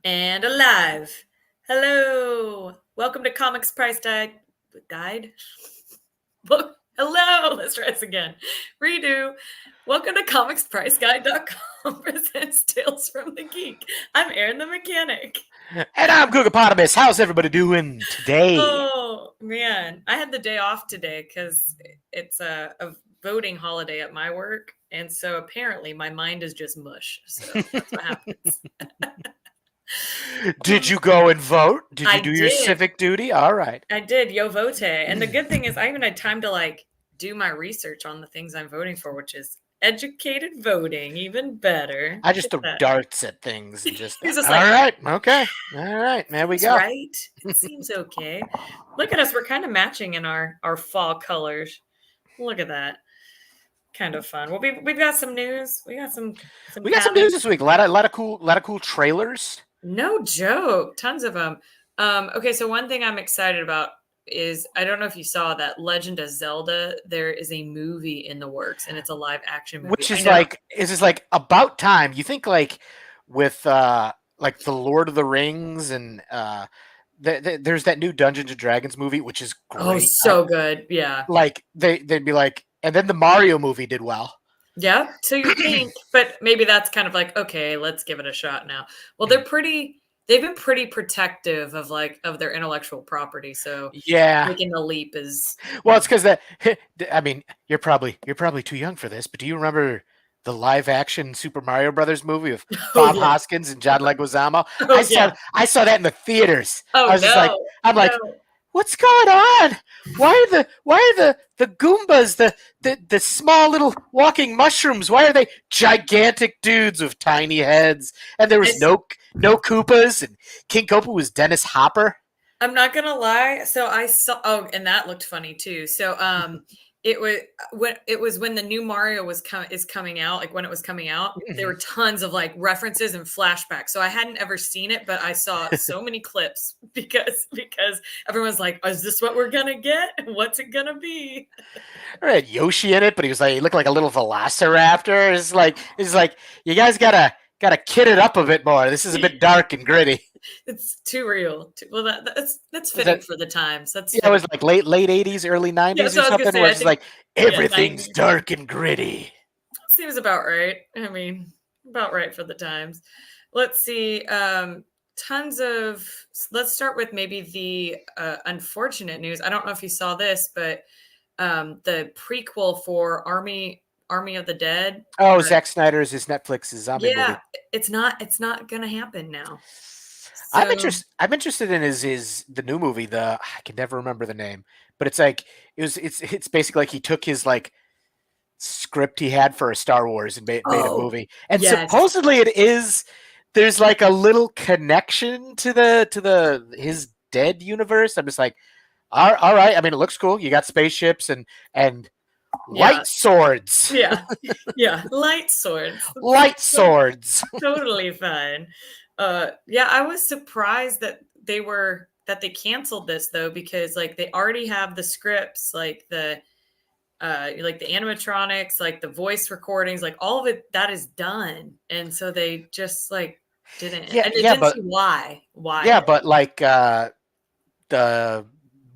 And alive. Hello. Welcome to Comics Price Guide. Well, hello. Let's try this again. Redo. Welcome to comicspriceguide.com presents Tales from the Geek. I'm Aaron the Mechanic. And I'm Googopotamus. How's everybody doing today? Oh, man. I had the day off today because it's a voting holiday at my work. And so apparently my mind is just mush. So that's what happens. Did you go and vote? Did you I do your did. civic duty? All right. I did, yo vote. And the good thing is I even had time to do my research on the things I'm voting for, which is educated voting, even better. I Look just at throw that. darts at things and just, He's all just like, right, okay. All right, there we seems go. right. It seems okay. Look at us. We're kind of matching in our fall colors. Look at that. Kind of fun. Well, we've got some news. We got some We got some news this week. A lot of cool trailers. No joke. Tons of them. Okay, so one thing I'm excited about is I don't know if you saw that Legend of Zelda. There is a movie in the works, and it's a live action movie. Which is like about time. You think with like the Lord of the Rings and there's that new Dungeons and Dragons movie, which is great. Oh, so good. Yeah. Like they'd be like, and then the Mario movie did well. Yeah. So you think, but maybe that's kind of like, okay, let's give it a shot now. Well, they've been pretty protective of their intellectual property. So Yeah. making the leap is Well, it's because I mean, you're probably too young for this, but do you remember the live action Super Mario Brothers movie with Bob yeah. Hoskins and John Leguizamo? Oh, yeah. I saw that in the theaters. Oh, I was just like, I'm like, no. what's going on? Why are the Goombas, the small little walking mushrooms? Why are they gigantic dudes with tiny heads? And there was no Koopas, and King Koopa was Dennis Hopper. I'm not gonna lie. So I saw. Oh, and that looked funny too. So it was when the new Mario is coming out. Like when it was coming out, there were tons of like references and flashbacks. So I hadn't ever seen it, but I saw so many clips because everyone's like, "Is this what we're gonna get? What's it gonna be?" I had Yoshi in it, but he looked like a little Velociraptor. It's like you guys gotta kid it up a bit more. This is a bit dark and gritty. It's too real. Well, that's fitting for the times. That's it was like late '80s, early '90s so or I was gonna something. say, Where I it's think like everything's 90s. dark and gritty. Seems about right. I mean, about right for the times. Let's see. Let's start with maybe the unfortunate news. I don't know if you saw this, but the prequel for Army of the Dead. Oh, Zack Snyder's his Netflix's zombie movie. It's not gonna happen now. So, I'm interested in the new movie. I can never remember the name, but it's it's basically like he took his like script he had for a Star Wars and made a movie. And supposedly it is there's like a little connection to his Dead universe. I'm just like, all right. I mean, it looks cool. You got spaceships and light swords. Yeah. Light swords. Light swords. Totally fine. I was surprised that they canceled this though, because like they already have the scripts, like the animatronics, like the voice recordings, like all of it that is done. And so they just like didn't. Yeah, and they didn't see why. Yeah, but like the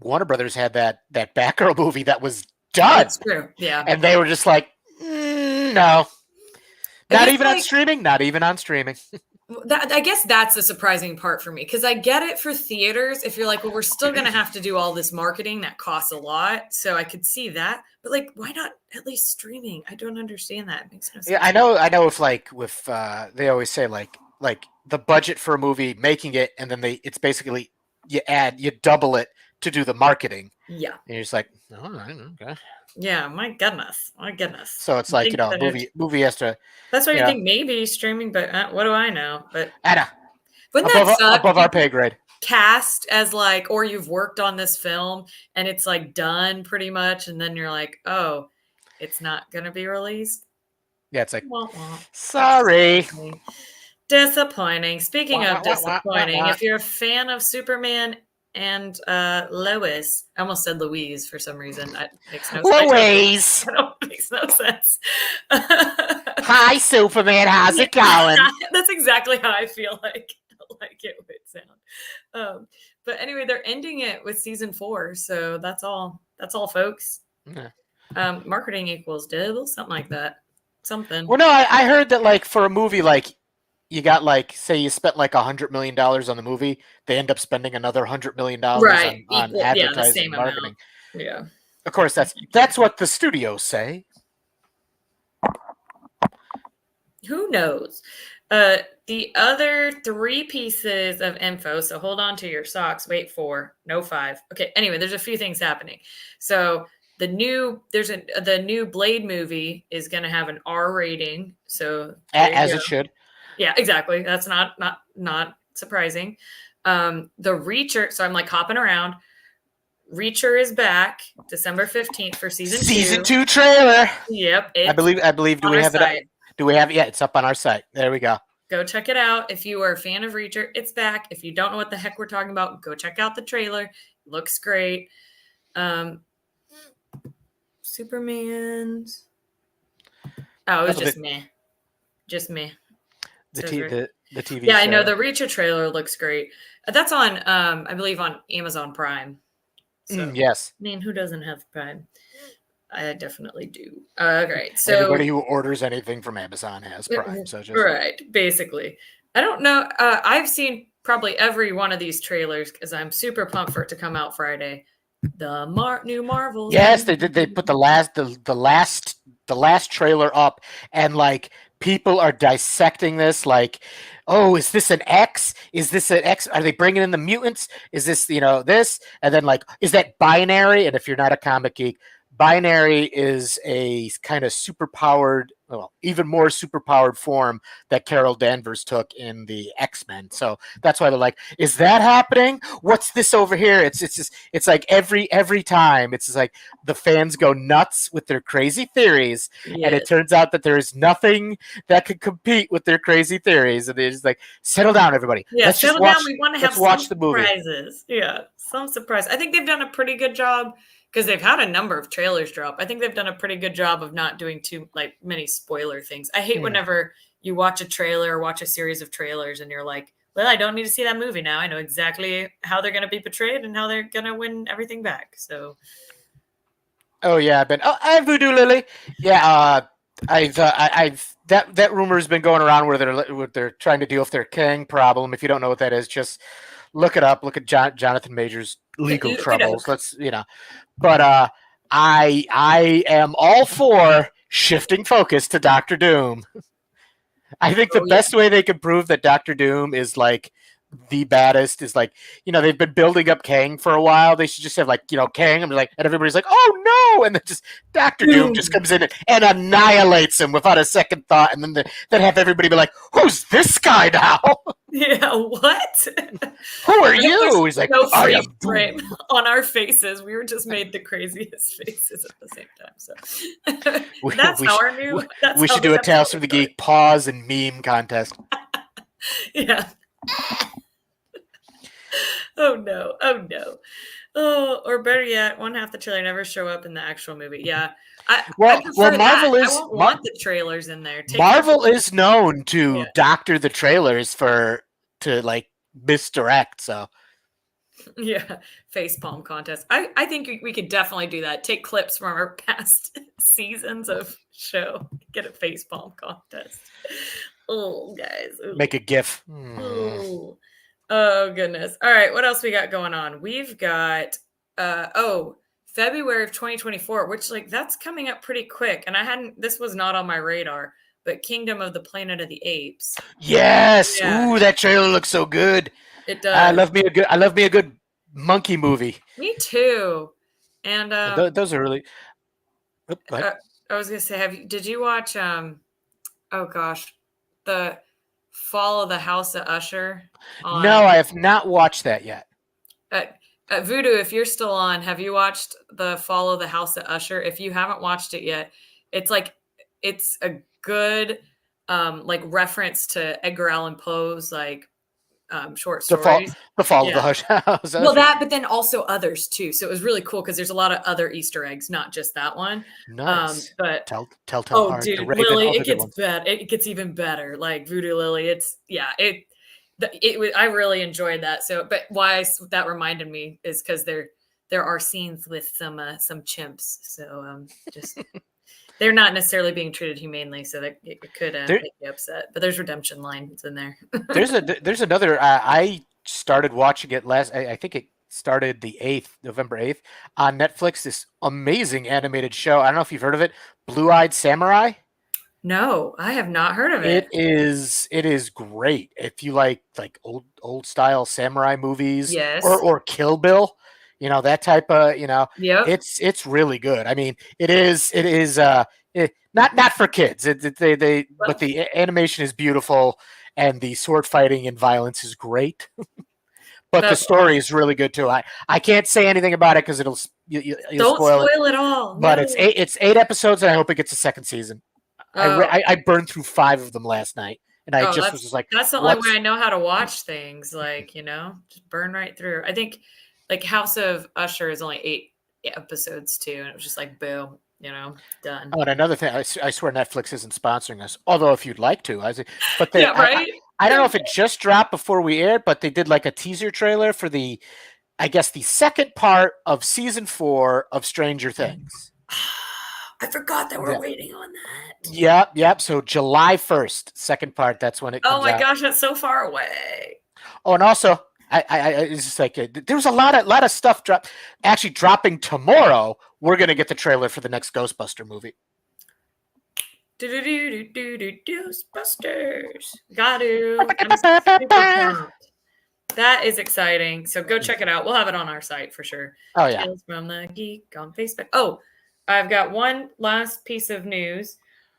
Warner Brothers had that Batgirl movie that was done. That's true. Yeah. And they were just like, no. Not even on streaming. Not even on streaming. I guess that's the surprising part for me, because I get it for theaters. If you're like, well, we're still going to have to do all this marketing that costs a lot. So I could see that. But like, why not at least streaming? I don't understand that. It makes no sense. Yeah, I know if like with they always say like the budget for a movie, making it, and then it's basically you double it to do the marketing. Yeah. And you're just like, all right, okay. Yeah, my goodness. So it's like, movie has to. That's why you think maybe streaming, but what do I know? But Anna, wouldn't that suck? Above our pay grade. Cast as like, or you've worked on this film and it's like done pretty much, and then you're like, oh, it's not gonna be released. Yeah, it's like, sorry. Disappointing. Speaking of disappointing, if you're a fan of Superman and Lois, I almost said Louise for some reason. That makes no sense. Louise. Makes no sense. Hi, Superman. How's it going? That's exactly how I feel like Um, but anyway, they're ending it with season 4, so that's all. That's all, folks. Yeah. Marketing equals devil, something like that. Something. Well, no, I heard that like for a movie, like you got like say you spent like $100 million on the movie, they end up spending another $100 million Right. on Equal. Yeah, the advertising same and amount. marketing. Yeah. Of course, that's what the studios say. Who knows? The other 3 pieces of info. So hold on to your socks. Wait for no 5. Okay. Anyway, there's a few things happening. So the new Blade movie is going to have an R rating. So there you As go. it should. Yeah, exactly. That's not surprising. The Reacher. So I'm like hopping around. Reacher is back December 15th for season 2. Season 2 trailer. Yep, I it's believe. Do on we our have site. it? Do we have it? Yeah, it's up on our site. There we go. Go check it out. If you are a fan of Reacher, it's back. If you don't know what the heck we're talking about, go check out the trailer. It looks great. Superman's. Oh, it was just me. Just me. The TV yeah, show. I know the Reacher trailer looks great. That's on, I believe, on Amazon Prime. So, yes. I mean, who doesn't have Prime? I definitely do. Great. So anybody who orders anything from Amazon has Prime. So just right, basically. I don't know. I've seen probably every one of these trailers because I'm super pumped for it to come out Friday. The new Marvels. Yes, they did. They put the last trailer up, and like people are dissecting this. Like, oh, is this an X? Is this an X? Are they bringing in the mutants? Is this this? And then like, is that binary? And if you're not a comic geek, binary is a kind of superpowered, well, even more superpowered form that Carol Danvers took in the X-Men. So that's why they're like, is that happening? What's this over here? It's like every time it's just like the fans go nuts with their crazy theories, and it turns out that there is nothing that could compete with their crazy theories, and they're just like, settle down, everybody. Yeah, let's settle just watch, down. We want to have watch some the movie. surprises. Yeah, some surprise. I think they've done a pretty good job because they've had a number of trailers drop. I think they've done a pretty good job of not doing too like many spoiler things. I hate whenever you watch a trailer or watch a series of trailers and you're like, well, I don't need to see that movie now. I know exactly how they're going to be portrayed and how they're going to win everything back. So, oh yeah, I've been. Oh, I have Voodoo Lily. Yeah, I've that rumor has been going around where they're trying to deal with their Kang problem. If you don't know what that is, just look it up. Look at Jonathan Major's legal troubles. Let's But I am all for shifting focus to Doctor Doom. I think the best way they can prove that Doctor Doom is like the baddest is like, they've been building up Kang for a while. They should just have like, Kang, and like, and everybody's like, oh no, and then just Doctor Doom just comes in and annihilates him without a second thought, and then have everybody be like, who's this guy now? Yeah, what? Who are you? He's like, no I am frame on our faces. We were just made the craziest faces at the same time. So that's how our new. We should do a Tales from the Geek pause and meme contest. Yeah. Oh no! Oh no! Oh, or better yet, one half the trailer never show up in the actual movie. Yeah. Marvel is. I won't want the trailers in there. Marvel is known to doctor the trailers to like misdirect. So yeah, facepalm contest. I think we could definitely do that. Take clips from our past seasons of show. Get a facepalm contest. Oh, guys. Ooh. Make a GIF. Ooh. Oh goodness. All right, what else we got going on? We've got February of 2024, which like that's coming up pretty quick. And this was not on my radar, but Kingdom of the Planet of the Apes. Yes. Yeah. Ooh, that trailer looks so good. It does. I love me a good monkey movie. Me too. And those are really I was gonna say, did you watch oh gosh, the Fall of the House of Usher? No, I have not watched that yet. Voodoo, if you're still on, have you watched the Fall of the House of Usher? If you haven't watched it yet, it's a good like reference to Edgar Allan Poe's like short stories. The Fall of the Hush House. Well, but then also others too. So it was really cool because there's a lot of other Easter eggs, not just that one. Nice. But Telltale Heart, dude, the Raven, Lily, it gets better. It gets even better. Like Voodoo Lily, I really enjoyed that. So, but that reminded me is because there are scenes with some chimps. So just they're not necessarily being treated humanely, so that it could There, make you upset. But there's redemption lines in there. there's another. I started watching it last. I think it started the 8th, November 8th, on Netflix. This amazing animated show. I don't know if you've heard of it. Blue Eyed Samurai. No, I have not heard of it. It is great if you like old style samurai movies Yes. or Kill Bill, that type of Yep. it's really good. I mean, it is not for kids. But Well, the animation is beautiful and the sword fighting and violence is great. But the that's story awesome. is really good too. I can't say anything about it because you'll Don't spoil it. spoil it all. But No. it's 8 episodes and I hope it gets a second season. Oh, I burned through 5 of them last night, and I oh, just was just like, that's the only way "What's?" I know how to watch things. Like just burn right through. I think like House of Usher is only 8 episodes too, and it was just like boom, done. Oh, and another thing, I swear Netflix isn't sponsoring us. Although, if you'd like to, but Yeah, right. I don't know if it just dropped before we aired, but they did like a teaser trailer for I guess, the second part of season 4 of Stranger Things. I forgot that we're Yeah. waiting on that. Yep. So July 1st, second part. That's when it Oh comes my out. gosh, that's so far away. Oh, and also, it's just like there was a lot of stuff actually dropping tomorrow. We're gonna get the trailer for the next Ghostbuster movie. Ghostbusters. Got to. I'm super pumped. That is exciting. So go check it out. We'll have it on our site for sure. Oh yeah. Tales from the Geek on Facebook. Oh, I've got one last piece of news.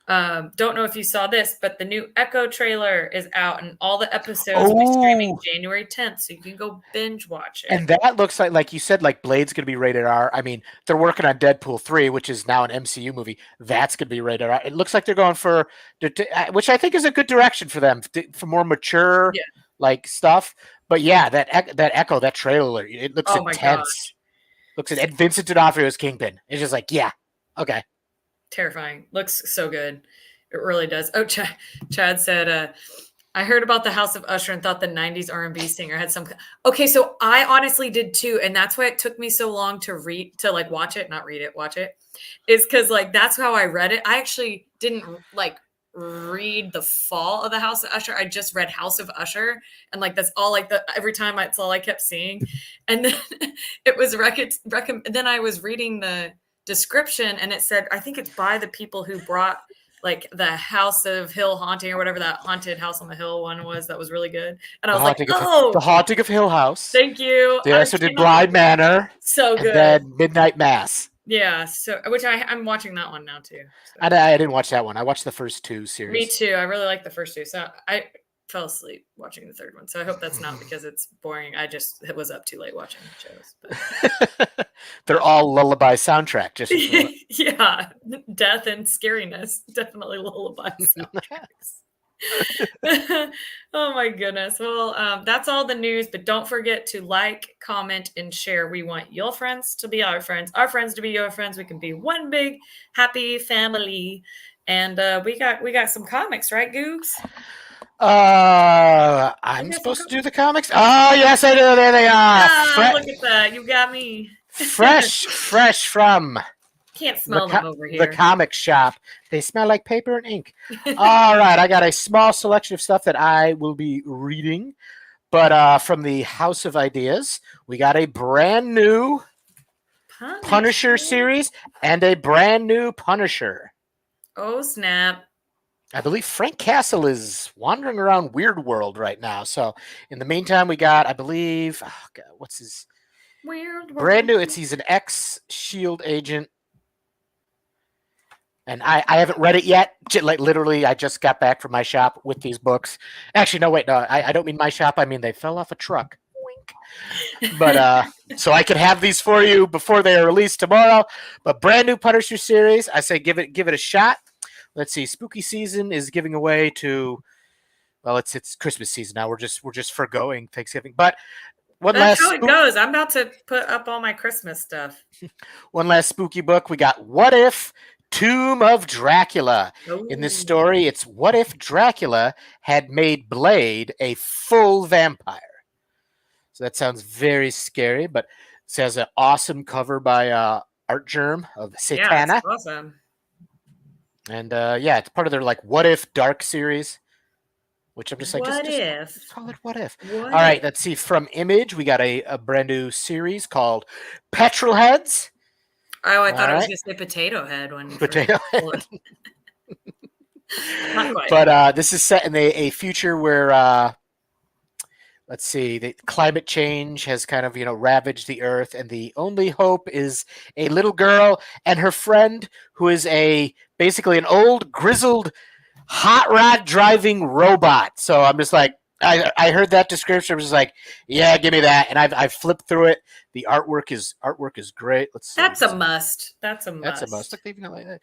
Don't know if you saw this, but the new Echo trailer is out, and all the episodes will be streaming Oh, January 10th, so you can go binge watch it. and that looks like you said, like Blade's gonna be rated R. I mean, they're working on Deadpool 3, which is now an MCU movie. That's gonna be rated R. It looks like they're going for, which I think is a good direction for them, for more mature Yeah. like stuff. But yeah, that Echo, that trailer, it looks Oh my intense. gosh. Looks at Vincent D'Onofrio's Kingpin. It's just like, yeah, okay. Terrifying. Looks so good. It really does. Oh, Chad said, I heard about the House of Usher and thought the 90s R&B singer had some. Okay, so I honestly did too. And that's why it took me so long to like watch it, not read it, watch it. Is because like that's how I read it. I actually didn't like read the fall of the House of Usher. I just read House of Usher. And like that's all like every time that's all I kept seeing. And then it was then I was reading the description and it said, I think it's by the people who brought like the House of Hill Haunting or whatever that haunted house on the hill one was that was really good. And I was like, The oh, Haunting of Hill House. thank you. They also did Blind Manor. So and good. then Midnight Mass. Yeah, so which I'm watching that one now too. So. I didn't watch that one. I watched the first 2 series. Me too. I really like the first 2. So I fell asleep watching the third one. So I hope that's not because it's boring. I just was up too late watching shows. But. They're all lullaby soundtrack. Just yeah, death and scariness, definitely lullaby soundtracks. Oh my goodness. Well, that's all the news, but don't forget to like, comment, and share. We want your friends to be our friends to be your friends. We can be one big happy family. And we got some comics, right, Googs? I'm supposed to do the comics. Oh yes, I do. There they are. Look at that. You got me. fresh from. Can't smell them over here. The comic shop. They smell like paper and ink. All right, I got a small selection of stuff that I will be reading. But from the House of Ideas, we got a brand new Punisher series and a brand new Punisher. Oh, snap. I believe Frank Castle is wandering around Weird World right now. So in the meantime, we got, I believe, what's his... Weird World. Brand new. He's an ex-SHIELD agent. And I haven't read it yet. Like literally, I just got back from my shop with these books. Actually, no, wait, no, I don't mean my shop. I mean they fell off a truck. Wink. But so I can have these for you before they are released tomorrow. But brand new Punisher series. I say give it a shot. Let's see. Spooky season is giving away to. Well, it's Christmas season now. We're just forgoing Thanksgiving. But that's how it goes. I'm about to put up all my Christmas stuff. One last spooky book. We got What If Tomb of Dracula. In this Oh, story, it's what if Dracula had made Blade a full vampire? So that sounds very scary, but it has an awesome cover by Art Germ of yeah, it's Satana. awesome. And yeah, it's part of their like What If Dark series, which I'm just like, What just if? call it What If. What All right, if? let's see. From Image, we got a brand new series called Petrolheads. Oh, I All thought it was right, going to say potato head when you first Potato pulled it. Not quite. But this is set in a future where let's see, the climate change has kind of ravaged the earth, and the only hope is a little girl and her friend who is a basically an old grizzled hot rod driving robot. So I'm just like, I heard that description. I was just like, yeah, give me that. And I've flipped through it. The artwork is great. Let's see. That's a must. That's a That's a must. must. Look, they even like that.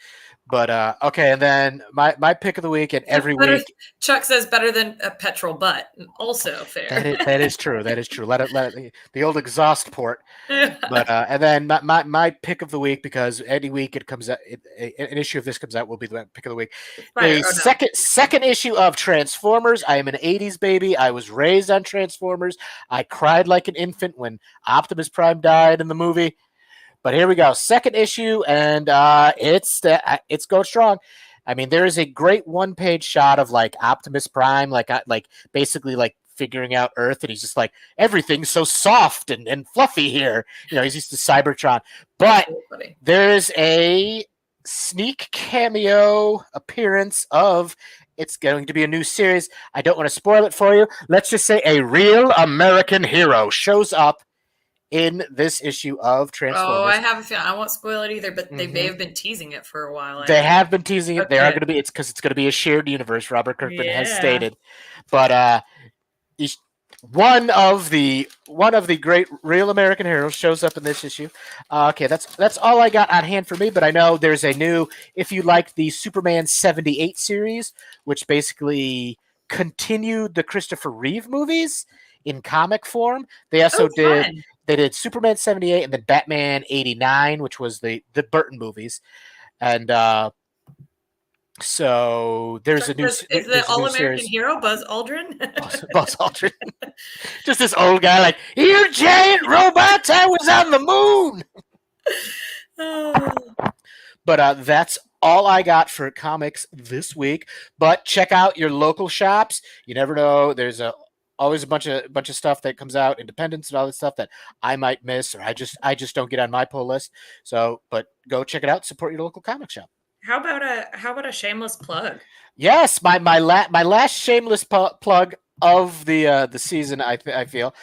But okay, and then my pick of the week, and every Better, week Chuck says better than a petrol butt. Also fair. that is true. That is true. Let it the old exhaust port. But and then my pick of the week, because any week it comes out, an issue of this comes out, will be the pick of the week. Spider. A Oh no. second issue of Transformers. I am an '80s baby. I was raised on Transformers. I cried like an infant when Optimus Prime died in the movie. But here we go, second issue, and it's going strong. I mean, there is a great one-page shot of like Optimus Prime, like basically like figuring out Earth, and he's just like, everything's so soft and fluffy here. He's used to Cybertron. But Really there's a sneak cameo appearance of it's going to be a new series. I don't want to spoil it for you. Let's just say a real American hero shows up in this issue of Transformers. Oh, I have a feeling. I won't spoil it either, but they may have been teasing it for a while. They have been teasing it. Okay. They are going to be. It's because it's going to be a shared universe. Robert Kirkman has stated, but one of the great real American heroes shows up in this issue. Okay, that's all I got on hand for me. But I know there's a new. If you like the Superman '78 series, which basically continued the Christopher Reeve movies in comic form, they also did. Fun. They did Superman '78 and then Batman '89, which was the Burton movies, and so there's a new. Is the All-American hero Buzz Aldrin? Buzz Aldrin, just this old guy like, "You giant robots! I was on the moon." But that's all I got for comics this week. But check out your local shops. You never know. There's always a bunch of stuff that comes out, independents and all this stuff that I might miss, or I just don't get on my pull list. So, but go check it out. Support your local comic shop. How about a shameless plug? Yes, my last shameless plug of the season. I feel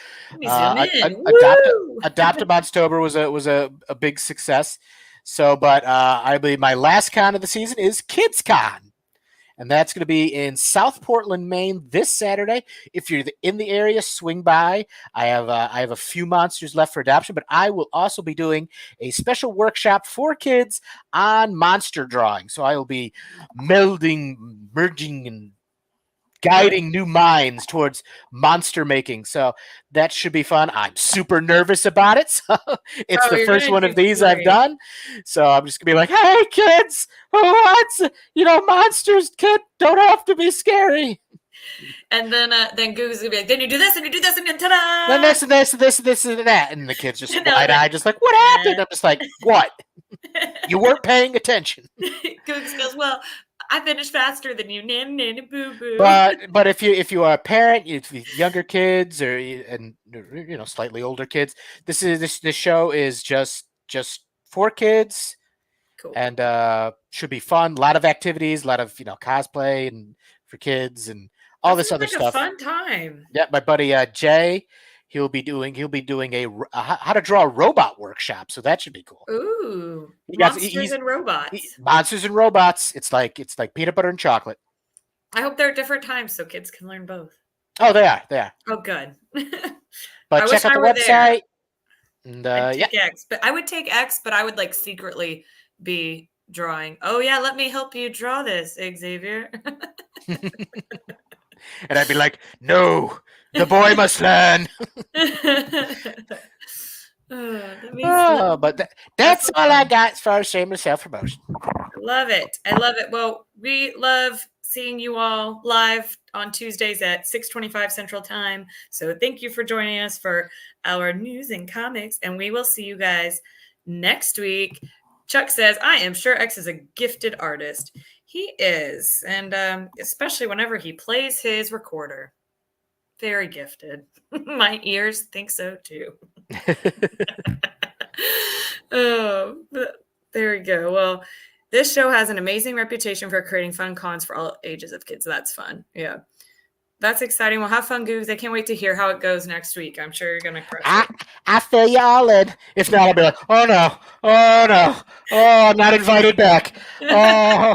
Adopt a Monstober was a big success. So, but I believe my last con of the season is KidsCon. And that's going to be in South Portland, Maine this Saturday. If you're in the area, swing by. I have a few monsters left for adoption, but I will also be doing a special workshop for kids on monster drawing. So I will be merging, and guiding new minds towards monster making. So that should be fun. I'm super nervous about it. So it's the first one of these I've done. So I'm just gonna be like, hey kids, monsters don't have to be scary. And then Google's gonna be like, then you do this and you do this and then ta-da! Then this and this and that. And the kids just wide-eyed, just like, what happened? I'm just like, what? You weren't paying attention. Googs goes, well, I finished faster than you, nanny boo boo. But if you are a parent, if you younger kids or slightly older kids, this show is just for kids. Cool. And should be fun. A lot of activities, a lot of cosplay and for kids and all this other stuff. A fun time. Yeah, my buddy Jay, he'll be doing a how to draw a robot workshop, so that should be cool. Ooh, monsters and robots. Monsters and robots. It's like peanut butter and chocolate. I hope they're different times so kids can learn both. Oh, they are. Oh, good. But check out the website. And X, but I would take X, but I would secretly be drawing. Oh yeah, let me help you draw this, Xavier. And I'd be like, no, the boy must learn. But that's all I got as far as shameless self-promotion. Love it. I love it. Well, we love seeing you all live on Tuesdays at 6:25 Central Time. So thank you for joining us for our news and comics, and we will see you guys next week. Chuck says, I am sure X is a gifted artist. He is, and especially whenever he plays his recorder. Very gifted. My ears think so too. Oh, there we go. Well, this show has an amazing reputation for creating fun cons for all ages of kids. That's fun. Yeah. That's exciting. Well, have fun, Googs. I can't wait to hear how it goes next week. I'm sure you're going to crush it. I fill you all in. If not, I'll be like, oh no, I'm not invited back. Oh,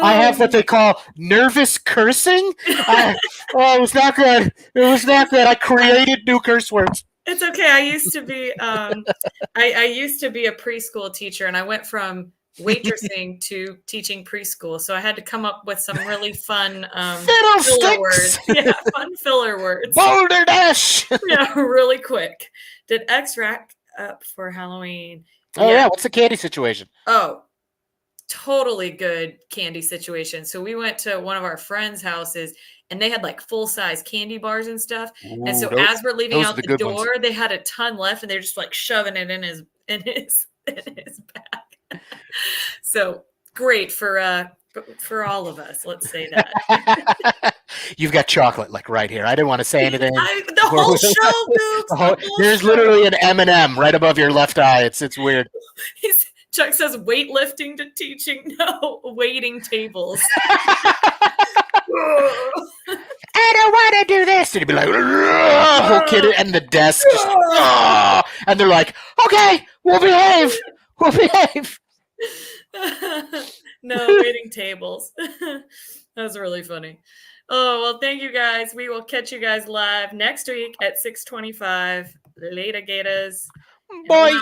I have what they call nervous cursing. It was not good. It was not good. I created new curse words. It's okay. I used to be I used to be a preschool teacher, and I went from waitressing to teaching preschool. So I had to come up with some really fun filler words. Yeah, fun filler words. Boulder Dash. Yeah, really quick. Did X rack up for Halloween? Oh yeah. What's the candy situation? Oh, totally good candy situation. So we went to one of our friends' houses, and they had like full-size candy bars and stuff. Ooh, and so as we're leaving out the door, ones. They had a ton left, and they're just like shoving it in his bag. So great for all of us. Let's say that. You've got chocolate like right here. I didn't want to say anything. The whole show, dude. There's literally an M&M right above your left eye. It's weird. Chuck says weightlifting to teaching. No, waiting tables. I don't want to do this. And he'd be like, whole kid, and the desk. Just, and they're like, okay, we'll behave. We'll behave. No, waiting tables. That was really funny. Oh, well, thank you guys. We will catch you guys live next week at 6:25. Later, Gators. Bye.